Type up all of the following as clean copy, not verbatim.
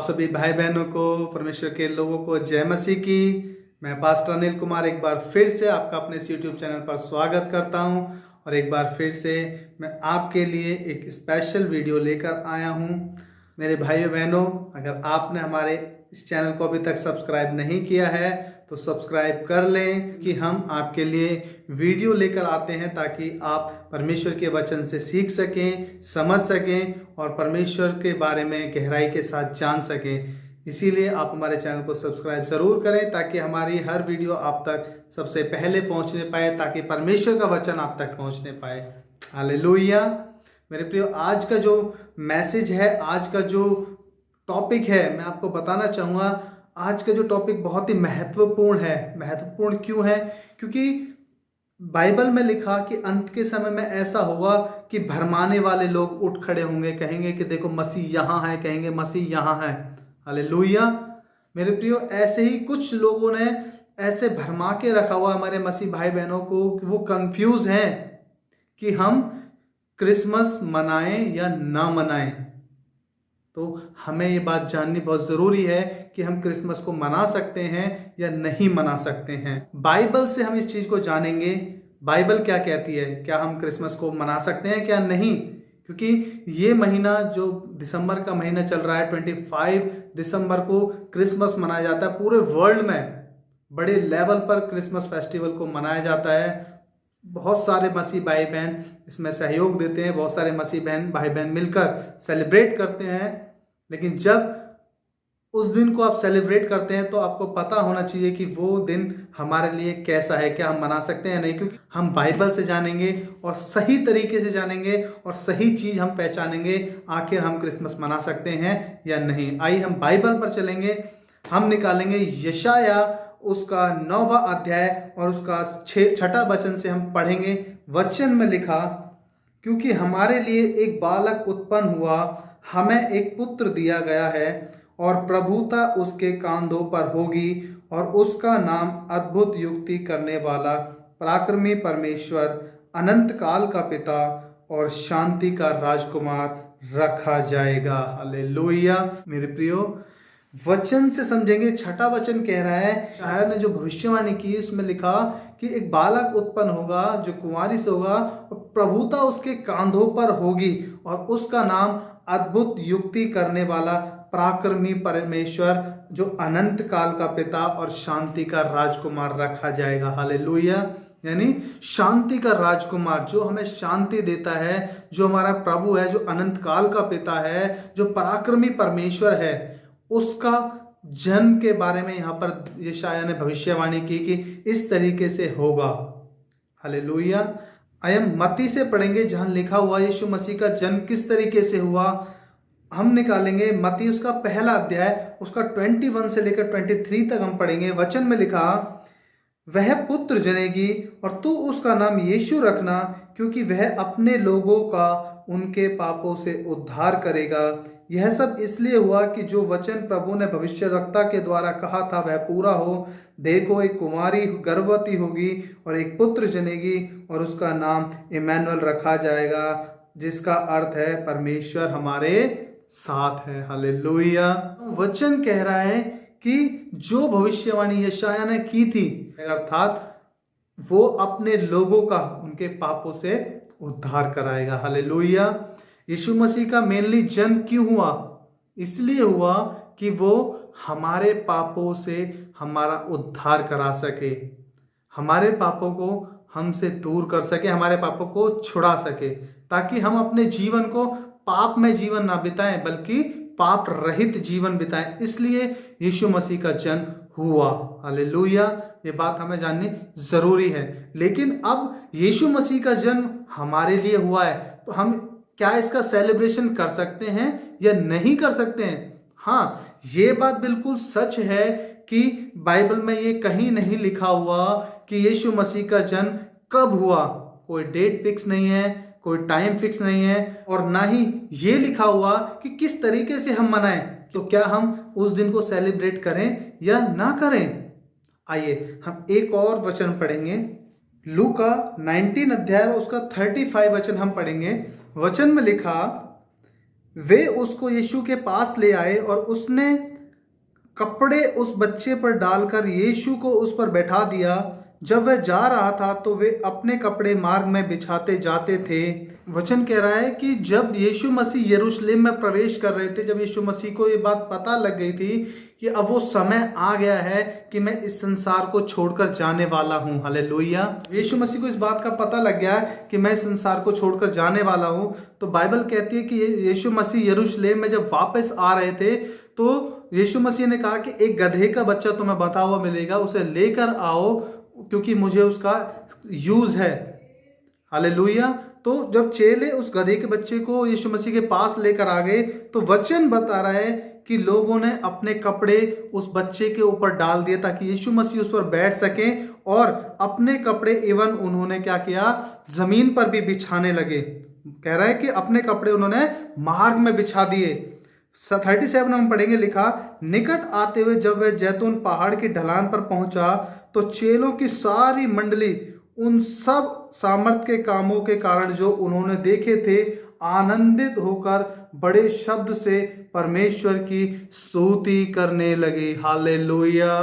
आप सभी भाई बहनों को, परमेश्वर के लोगों को जय मसीह की। मैं पास्टर अनिल कुमार एक बार फिर से आपका अपने इस यूट्यूब चैनल पर स्वागत करता हूं और एक बार फिर से मैं आपके लिए एक स्पेशल वीडियो लेकर आया हूं। मेरे भाइयों बहनों, अगर आपने हमारे इस चैनल को अभी तक सब्सक्राइब नहीं किया है तो सब्सक्राइब कर लें कि हम आपके लिए वीडियो लेकर आते हैं ताकि आप परमेश्वर के वचन से सीख सकें, समझ सकें और परमेश्वर के बारे में गहराई के साथ जान सकें। इसीलिए आप हमारे चैनल को सब्सक्राइब ज़रूर करें ताकि हमारी हर वीडियो आप तक सबसे पहले पहुंचने पाए, ताकि परमेश्वर का वचन आप तक पहुंचने पाए। हालेलुया। मेरे प्रियो, आज का जो मैसेज है, आज का जो टॉपिक है, मैं आपको बताना चाहूँगा। आज का जो टॉपिक बहुत ही महत्वपूर्ण है। महत्वपूर्ण क्यों है? क्योंकि बाइबल में लिखा कि अंत के समय में ऐसा होगा कि भरमाने वाले लोग उठ खड़े होंगे, कहेंगे कि देखो मसीह यहाँ है, कहेंगे मसीह यहाँ है। हालेलुया। मेरे प्रियो, ऐसे ही कुछ लोगों ने ऐसे भरमा के रखा हुआ हमारे मसीह भाई बहनों को कि वो कंफ्यूज हैं कि हम क्रिसमस मनाएं या ना मनाएं। तो हमें ये बात जाननी बहुत ज़रूरी है कि हम क्रिसमस को मना सकते हैं या नहीं मना सकते हैं। बाइबल से हम इस चीज़ को जानेंगे। बाइबल क्या कहती है, क्या हम क्रिसमस को मना सकते हैं क्या नहीं? क्योंकि ये महीना जो दिसंबर का महीना चल रहा है, 25 दिसंबर को क्रिसमस मनाया जाता है। पूरे वर्ल्ड में बड़े लेवल पर क्रिसमस फेस्टिवल को मनाया जाता है। बहुत सारे मसीह भाई बहन इसमें सहयोग देते हैं, बहुत सारे मसीह भाई बहन मिलकर सेलिब्रेट करते हैं। लेकिन जब उस दिन को आप सेलिब्रेट करते हैं तो आपको पता होना चाहिए कि वो दिन हमारे लिए कैसा है, क्या हम मना सकते हैं नहीं। क्योंकि हम बाइबल से जानेंगे और सही तरीके से जानेंगे और सही चीज़ हम पहचानेंगे, आखिर हम क्रिसमस मना सकते हैं या नहीं। आइए हम बाइबल पर चलेंगे। हम निकालेंगे यशाया उसका 9वां अध्याय और उसका 6ठा वचन से हम पढ़ेंगे। वचन में लिखा, क्योंकि हमारे लिए एक बालक उत्पन्न हुआ, हमें एक पुत्र दिया गया है और प्रभुता उसके कांधों पर होगी और उसका नाम अद्भुत युक्ति करने वाला, पराक्रमी परमेश्वर, अनंत काल का पिता और शांति का राजकुमार रखा जाएगा। हालेलुया। मेरे प्रियो, वचन से समझेंगे। छठा वचन कह रहा है, शायर ने जो भविष्यवाणी की उसमें लिखा कि एक बालक उत्पन्न होगा जो कुंवारी से होगा और प्रभुता उसके कांधों पर होगी और उसका नाम अद्भुत युक्ति करने वाला, पराक्रमी परमेश्वर, जो अनंत काल का पिता और शांति का राजकुमार रखा जाएगा। हालेलुया। यानी शांति का राजकुमार, जो हमें शांति देता है, जो हमारा प्रभु है, जो अनंत काल का पिता है, जो पराक्रमी परमेश्वर है, उसका जन्म के बारे में यहाँ पर यशाया ने भविष्यवाणी की कि इस तरीके से होगा। हालेलुया। आइए हम मत्ती से पढ़ेंगे जहाँ लिखा हुआ यीशु मसीह का जन्म किस तरीके से हुआ। हम निकालेंगे मत्ती उसका पहला अध्याय, उसका 21 से लेकर 23 तक हम पढ़ेंगे। वचन में लिखा, वह पुत्र जनेगी और तू उसका नाम यीशु रखना, क्योंकि वह अपने लोगों का उनके पापों से उद्धार करेगा। यह सब इसलिए हुआ कि जो वचन प्रभु ने भविष्यद्वक्ता के द्वारा कहा था वह पूरा हो। देखो, एक कुमारी गर्भवती होगी और एक पुत्र जनेगी और उसका नाम इमैनुअल रखा जाएगा, जिसका अर्थ है परमेश्वर हमारे साथ है। हालेलुया। वचन कह रहा है कि जो भविष्यवाणी यशाया ने की थी, अर्थात वो अपने लोगों का उनके पापों से उद्धार कराएगा। हालेलुया। यीशु मसीह का मेनली जन्म क्यों हुआ? इसलिए हुआ कि वो हमारे पापों से हमारा उद्धार करा सके, हमारे पापों को हमसे दूर कर सके, हमारे पापों को छुड़ा सके, ताकि हम अपने जीवन को पाप में जीवन ना बिताएं बल्कि पाप रहित जीवन बिताएं। इसलिए यीशु मसीह का जन्म हुआ। हालेलुया। ये बात हमें जाननी जरूरी है। लेकिन अब यीशु मसीह का जन्म हमारे लिए हुआ है तो हम क्या इसका सेलिब्रेशन कर सकते हैं या नहीं कर सकते हैं? हाँ, ये बात बिल्कुल सच है कि बाइबल में ये कहीं नहीं लिखा हुआ कि यीशु मसीह का जन्म कब हुआ। कोई डेट फिक्स नहीं है, कोई टाइम फिक्स नहीं है, और ना ही ये लिखा हुआ कि किस तरीके से हम मनाएं। तो क्या हम उस दिन को सेलिब्रेट करें या ना करें? आइए हम एक और वचन पढ़ेंगे। लूका 19 अध्याय उसका 35 वचन हम पढ़ेंगे। वचन में लिखा, वे उसको यीशु के पास ले आए और उसने कपड़े उस बच्चे पर डालकर यीशु को उस पर बैठा दिया। जब वह जा रहा था तो वे अपने कपड़े मार्ग में बिछाते जाते थे। वचन कह रहा है कि जब यीशु मसीह यरूशलेम में प्रवेश कर रहे थे, जब यीशु मसीह को ये बात पता लग गई थी कि अब वो समय आ गया है कि मैं इस संसार को छोड़कर जाने वाला हूँ। हालेलुया। यीशु मसीह को इस बात का पता लग गया कि मैं इस संसार को छोड़कर जाने वाला हूँ। तो बाइबल कहती है कि यीशु मसीह यरूशलेम में जब वापस आ रहे थे तो यीशु मसीह ने कहा कि एक गधे का बच्चा तुम्हें बता हुआ मिलेगा, उसे लेकर आओ क्योंकि मुझे उसका यूज है। हालेलुया। तो जब चेले उस गधे के बच्चे को यीशु मसीह के पास लेकर आ गए तो वचन बता रहा है कि लोगों ने अपने कपड़े उस बच्चे के ऊपर डाल दिए ताकि यीशु मसीह उस पर बैठ सके, और अपने कपड़े इवन उन्होंने क्या किया, जमीन पर भी बिछाने लगे। कह रहा है कि अपने कपड़े उन्होंने मार्ग में बिछा दिए। 37 हम पढ़ेंगे, लिखा, निकट आते हुए जब वह जैतून पहाड़ की ढलान पर पहुंचा तो चेलों की सारी मंडली उन सब सामर्थ के कामों के कारण जो उन्होंने देखे थे आनंदित होकर बड़े शब्द से परमेश्वर की स्तुति करने लगे। हालेलुया।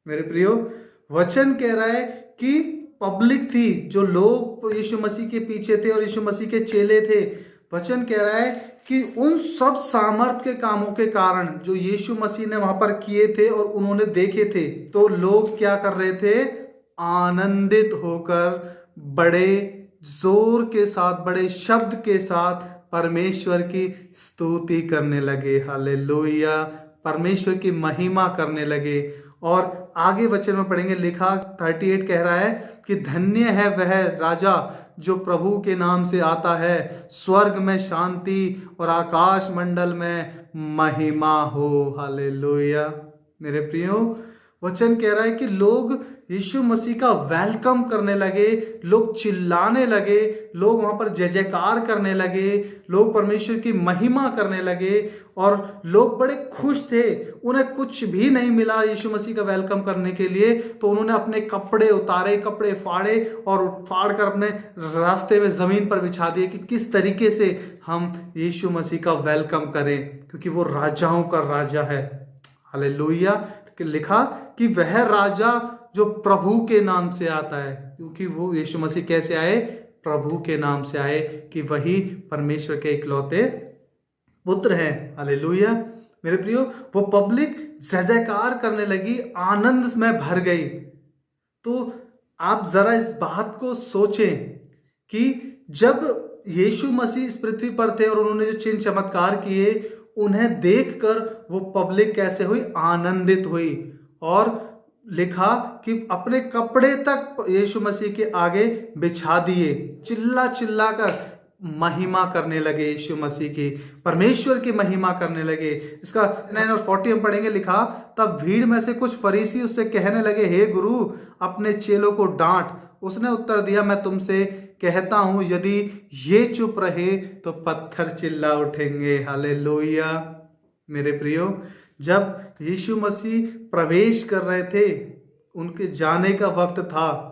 मेरे प्रियो, वचन कह रहा है कि पब्लिक थी, जो लोग यीशु मसीह के पीछे थे और यीशु मसीह के चेले थे। वचन कह रहा है कि उन सब सामर्थ के कामों के कारण जो यीशु मसीह ने वहां पर किए थे और उन्होंने देखे थे, तो लोग क्या कर रहे थे, आनंदित होकर बड़े जोर के साथ, बड़े शब्द के साथ परमेश्वर की स्तुति करने लगे। हालेलुया। परमेश्वर की महिमा करने लगे। और आगे वचन में पढ़ेंगे, लिखा 38 कह रहा है कि धन्य है वह राजा जो प्रभु के नाम से आता है, स्वर्ग में शांति और आकाश मंडल में महिमा हो। हालेलुया। मेरे प्रियो, वचन कह रहा है कि लोग यीशु मसीह का वेलकम करने लगे, लोग चिल्लाने लगे, लोग वहां पर जय जयकार करने लगे, लोग परमेश्वर की महिमा करने लगे और लोग बड़े खुश थे। उन्हें कुछ भी नहीं मिला यीशु मसीह का वेलकम करने के लिए, तो उन्होंने अपने कपड़े उतारे, कपड़े फाड़े और फाड़ कर अपने रास्ते में जमीन पर बिछा दिए कि किस तरीके से हम यीशु मसीह का वेलकम करें, क्योंकि वो राजाओं का राजा है। हालेलुया। लिखा कि वह राजा जो प्रभु के नाम से आता है, क्योंकि वो यीशु मसीह कैसे आए, प्रभु के नाम से आए, कि वही परमेश्वर के इकलौते पुत्र हैं। हालेलुया। मेरे प्रियो, वो पब्लिक जय जयकार करने लगी, आनंद में भर गई। तो आप जरा इस बात को सोचें कि जब यीशु मसीह इस पृथ्वी पर थे और उन्होंने जो चिन्ह चमत्कार किए, उन्हें देखकर वो पब्लिक कैसे हुई, आनंदित हुई। और लिखा कि अपने कपड़े तक यीशु मसीह के आगे बिछा दिए, चिल्ला चिल्ला कर महिमा करने लगे, यीशु मसीह की, परमेश्वर की महिमा करने लगे। इसका 9 और 40 हम पढ़ेंगे, लिखा, तब भीड़ में से कुछ फरीसी उससे कहने लगे, हे गुरु, अपने चेलों को डांट। उसने उत्तर दिया, मैं तुमसे कहता हूं यदि ये चुप रहे तो पत्थर चिल्ला उठेंगे। हालेलुया। मेरे प्रियो, जब यीशु मसीह प्रवेश कर रहे थे, उनके जाने का वक्त था,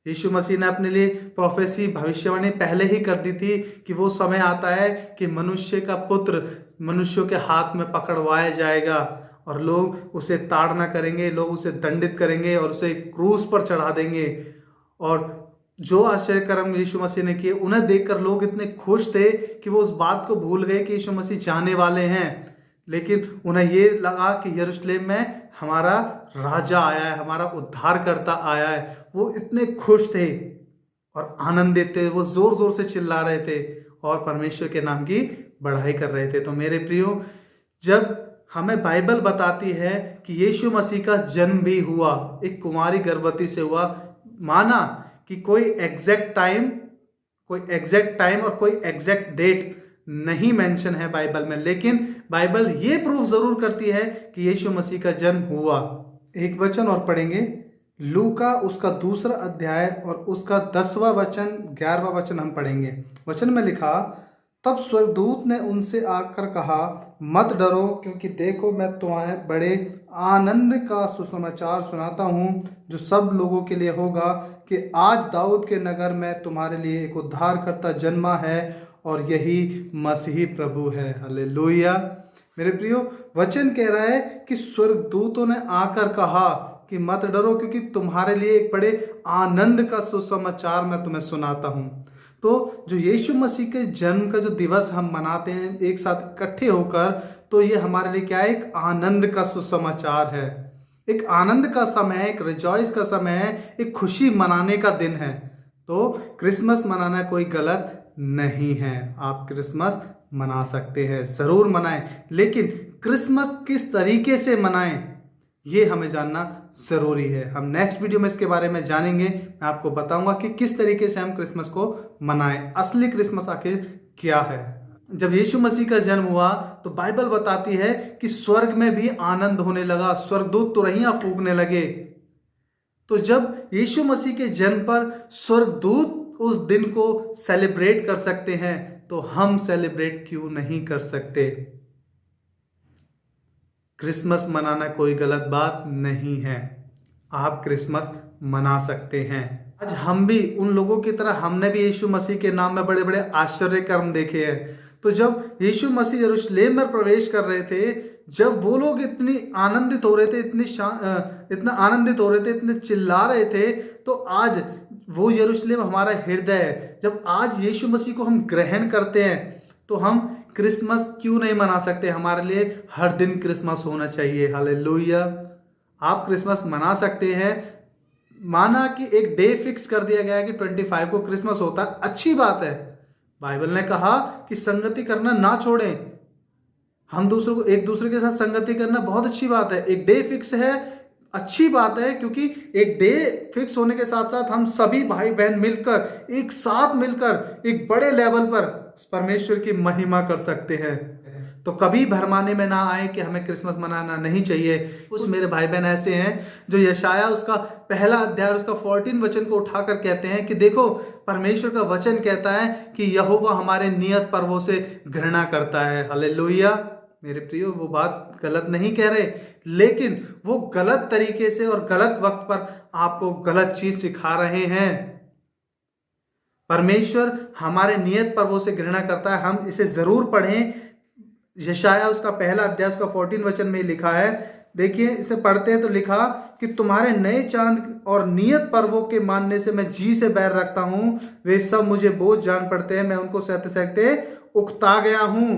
यीशु मसीह ने अपने लिए प्रोफेसी, भविष्यवाणी पहले ही कर दी थी कि वो समय आता है कि मनुष्य का पुत्र मनुष्यों के हाथ में पकड़वाया जाएगा और लोग उसे ताड़ना करेंगे, लोग उसे दंडित करेंगे और उसे क्रूस पर चढ़ा देंगे। और जो आश्चर्य कर्म यीशु मसीह ने किए, उन्हें देखकर लोग इतने खुश थे कि वो उस बात को भूल गए कि यीशु मसीह जाने वाले हैं। लेकिन उन्हें ये लगा कि यरूशलेम में हमारा राजा आया है, हमारा उद्धारकर्ता आया है। वो इतने खुश थे और आनंदित थे, वो जोर जोर से चिल्ला रहे थे और परमेश्वर के नाम की बढ़ाई कर रहे थे। तो मेरे प्रियो, जब हमें बाइबल बताती है कि यीशु मसीह का जन्म भी हुआ, एक कुमारी गर्भवती से हुआ, माना कि कोई एग्जैक्ट टाइम और कोई एग्जैक्ट डेट नहीं मेंशन है बाइबल में, लेकिन बाइबल ये प्रूफ जरूर करती है कि यीशु मसीह का जन्म हुआ। एक वचन और पढ़ेंगे, लूका उसका 2 अध्याय और उसका 10वां वचन, 11वां वचन हम पढ़ेंगे। वचन में लिखा, तब स्वर्गदूत ने उनसे आकर कहा, मत डरो, क्योंकि देखो मैं तुम्हें बड़े आनंद का सुसमाचार सुनाता हूँ, जो सब लोगों के लिए होगा, कि आज दाऊद के नगर में तुम्हारे लिए एक उद्धारकर्ता जन्मा है और यही मसीही प्रभु है। हालेलुया। मेरे प्रियो, वचन कह रहा है कि स्वर्गदूतों ने आकर कहा कि मत डरो, क्योंकि तुम्हारे लिए एक बड़े आनंद का सुसमाचार मैं तुम्हें सुनाता हूं। तो जो यीशु मसीह के जन्म का जो दिवस हम मनाते हैं एक साथ इकट्ठे होकर, तो ये हमारे लिए क्या है, एक आनंद का सुसमाचार है, एक आनंद का समय है, एक रिजॉइस का समय है, एक खुशी मनाने का दिन है। तो क्रिसमस मनाना कोई गलत नहीं है, आप क्रिसमस मना सकते हैं, जरूर मनाएं, लेकिन क्रिसमस किस तरीके से मनाएं ये हमें जानना जरूरी है। हम नेक्स्ट वीडियो में इसके बारे में जानेंगे। मैं आपको बताऊंगा कि किस तरीके से हम क्रिसमस को मनाएं, असली क्रिसमस आखिर क्या है। जब यीशु मसीह का जन्म हुआ तो बाइबल बताती है कि स्वर्ग में भी आनंद होने लगा, स्वर्गदूत तुरहियां फूंकने लगे। तो जब यीशु मसीह के जन्म पर स्वर्गदूत उस दिन को सेलिब्रेट कर सकते हैं, तो हम सेलिब्रेट क्यों नहीं कर सकते। क्रिसमस मनाना कोई गलत बात नहीं है, आप क्रिसमस मना सकते हैं। आज हम भी उन लोगों की तरह, हमने भी यीशु मसीह के नाम में बड़े बड़े आश्चर्य कर्म देखे हैं। तो जब यीशु मसीह यरूशलेम में प्रवेश कर रहे थे, जब वो लोग इतनी आनंदित हो रहे थे, इतना आनंदित हो रहे थे, इतने चिल्ला रहे थे, तो आज वो यरूशलेम हमारा हृदय है। जब आज यीशु मसीह को हम ग्रहण करते हैं, तो हम क्रिसमस क्यों नहीं मना सकते। हमारे लिए हर दिन क्रिसमस होना चाहिए। हालेलुया। आप क्रिसमस मना सकते हैं। माना कि एक डे फिक्स कर दिया गया है कि 25 को क्रिसमस होता है, अच्छी बात है। बाइबल ने कहा कि संगति करना ना छोड़ें, हम दूसरों को, एक दूसरे के साथ संगति करना बहुत अच्छी बात है। एक डे फिक्स है, अच्छी बात है, क्योंकि एक डे फिक्स होने के साथ साथ हम सभी भाई बहन मिलकर, एक साथ मिलकर एक बड़े लेवल पर परमेश्वर की महिमा कर सकते हैं। तो कभी भरमाने में ना आए कि हमें क्रिसमस मनाना नहीं चाहिए। कुछ मेरे भाई बहन ऐसे हैं जो यशाया उसका पहला अध्याय उसका 14 वचन को उठाकर कहते हैं कि देखो, परमेश्वर का वचन कहता है कि यहोवा हमारे नियत पर्वों से घृणा करता है। हालेलुया। मेरे प्रियो, वो बात गलत नहीं कह रहे, लेकिन वो गलत तरीके से और गलत वक्त पर आपको गलत चीज सिखा रहे हैं। परमेश्वर हमारे नियत पर्वों से घृणा करता है, हम इसे जरूर पढ़ें। यशाया उसका पहला अध्याय उसका 14 वचन में लिखा है, देखिए इसे पढ़ते हैं तो लिखा कि तुम्हारे नए चांद और नियत पर्वों के मानने से मैं जी से बैर रखता हूं, वे सब मुझे बोझ जान पड़ते हैं, मैं उनको सहते सहते उकता गया हूं।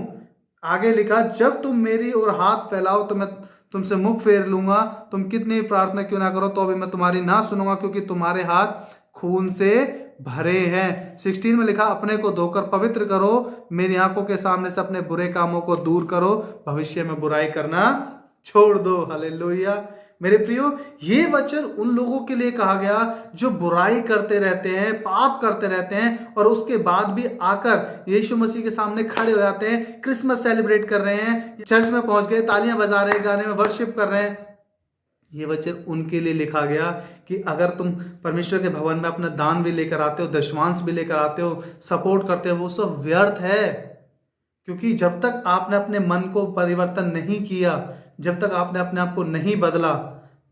आगे लिखा, जब तुम मेरी ओर हाथ फैलाओ तो मैं तुमसे मुख फेर लूंगा, तुम कितनी प्रार्थना क्यों ना करो तो भी मैं तुम्हारी ना सुनूंगा, क्योंकि तुम्हारे हाथ खून से भरे हैं। 16 में लिखा, अपने को धोकर पवित्र करो, मेरी आंखों के सामने से अपने बुरे कामों को दूर करो, भविष्य में बुराई करना छोड़ दो। हालेलुया। मेरे प्रियो, ये वचन उन लोगों के लिए कहा गया जो बुराई करते रहते हैं, पाप करते रहते हैं, और उसके बाद भी आकर यीशु मसीह के सामने खड़े हो जाते हैं, क्रिसमस सेलिब्रेट कर रहे हैं, चर्च में पहुंच गए, तालियां बजा रहे हैं, गाने में वर्शिप कर रहे हैं। ये वचन उनके लिए लिखा गया कि अगर तुम परमेश्वर के भवन में अपना दान भी लेकर आते हो, दशमांश भी लेकर आते हो, सपोर्ट करते हो, वो सब व्यर्थ है। क्योंकि जब तक आपने अपने मन को परिवर्तन नहीं किया, जब तक आपने अपने आप को नहीं बदला,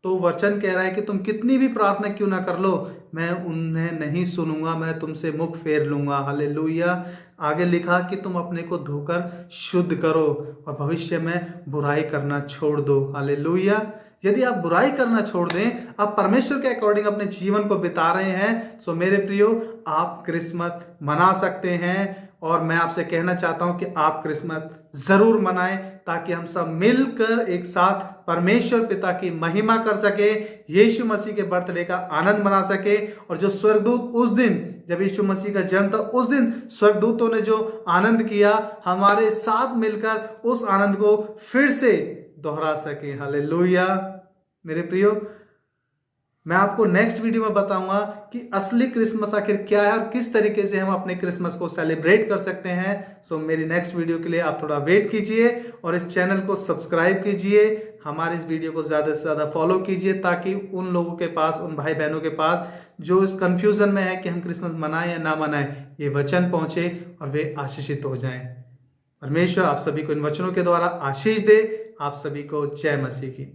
तो वचन कह रहा है कि तुम कितनी भी प्रार्थना क्यों ना कर लो, मैं उन्हें नहीं सुनूंगा, मैं तुमसे मुख फेर लूंगा। हालेलुया। आगे लिखा कि तुम अपने को धोकर शुद्ध करो और भविष्य में बुराई करना छोड़ दो। हालेलुया। यदि आप बुराई करना छोड़ दें, आप परमेश्वर के अकॉर्डिंग अपने जीवन को बिता रहे हैं, तो मेरे प्रियो, आप क्रिसमस मना सकते हैं। और मैं आपसे कहना चाहता हूं कि आप क्रिसमस जरूर मनाएं, ताकि हम सब मिलकर एक साथ परमेश्वर पिता की महिमा कर सके, यीशु मसीह के बर्थडे का आनंद मना सके। और जो स्वर्गदूत उस दिन, जब यीशु मसीह का जन्म था, उस दिन स्वर्गदूतों ने जो आनंद किया, हमारे साथ मिलकर उस आनंद को फिर से दोहरा सके। हालेलुया। मेरे प्रियो, मैं आपको नेक्स्ट वीडियो में बताऊंगा कि असली क्रिसमस आखिर क्या है और किस तरीके से हम अपने क्रिसमस को सेलिब्रेट कर सकते हैं। सो मेरी नेक्स्ट वीडियो के लिए आप थोड़ा वेट कीजिए और इस चैनल को सब्सक्राइब कीजिए, हमारे इस वीडियो को ज़्यादा से ज़्यादा फॉलो कीजिए, ताकि उन लोगों के पास, उन भाई बहनों के पास जो इस कंफ्यूजन में है कि हम क्रिसमस मनाएं या ना मनाएं, ये वचन पहुंचे और वे आशीषित हो जाएं। परमेश्वर आप सभी को इन वचनों के द्वारा आशीष दे। आप सभी को जय मसीह की।